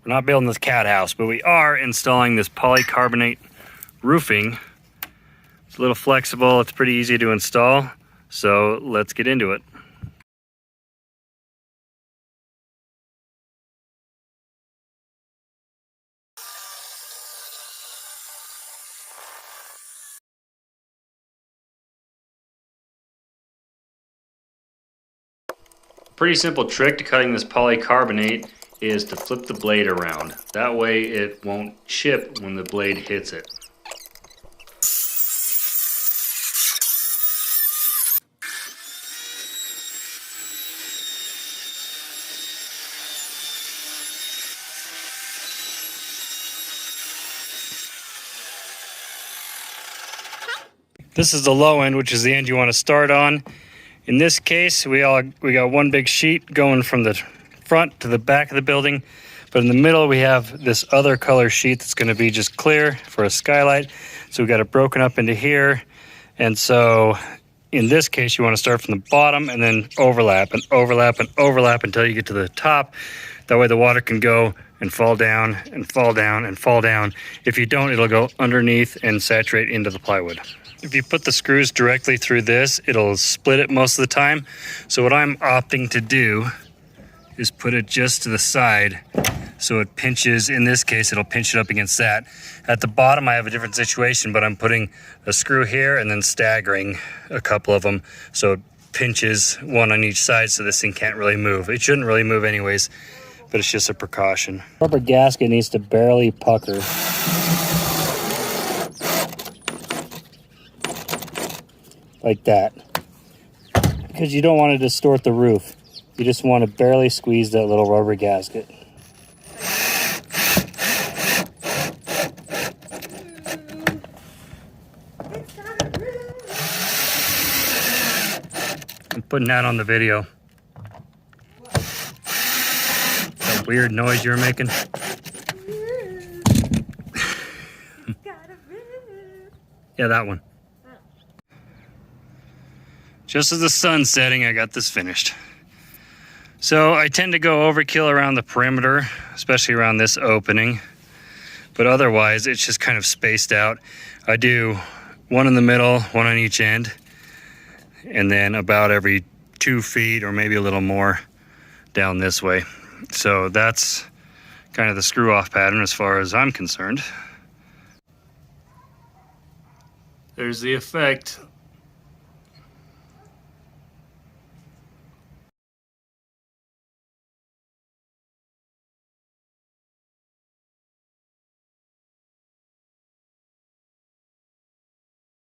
We're not building this cat house, but we are installing this polycarbonate roofing. It's a little flexible, it's pretty easy to install, so let's get into it. Pretty simple trick to cutting this polycarbonate is to flip the blade around. That way it won't chip when the blade hits it. This is the low end, which is the end you want to start on. In this case, we got one big sheet going from the front to the back of the building, but in the middle we have this other color sheet that's going to be just clear for a skylight. So we got it broken up into here, and so in this case you want to start from the bottom and then overlap and overlap and overlap until you get to the top. That way the water can go and fall down and fall down and fall down. If you don't, it'll go underneath and saturate into the plywood. If you put the screws directly through this, it'll split it most of the time. So what I'm opting to do is put it just to the side so it pinches. In this case, it'll pinch it up against that. At the bottom, I have a different situation, but I'm putting a screw here and then staggering a couple of them so it pinches one on each side so this thing can't really move. It shouldn't really move anyways, but it's just a precaution. Rubber gasket needs to barely pucker. Like that, because you don't want to distort the roof. You just want to barely squeeze that little rubber gasket. I'm putting that on the video. That weird noise you were making. Yeah, that one. Just as the sun's setting, I got this finished. So I tend to go overkill around the perimeter, especially around this opening, but otherwise it's just kind of spaced out. I do one in the middle, one on each end, and then about every 2 feet or maybe a little more down this way. So that's kind of the screw off pattern as far as I'm concerned. There's the effect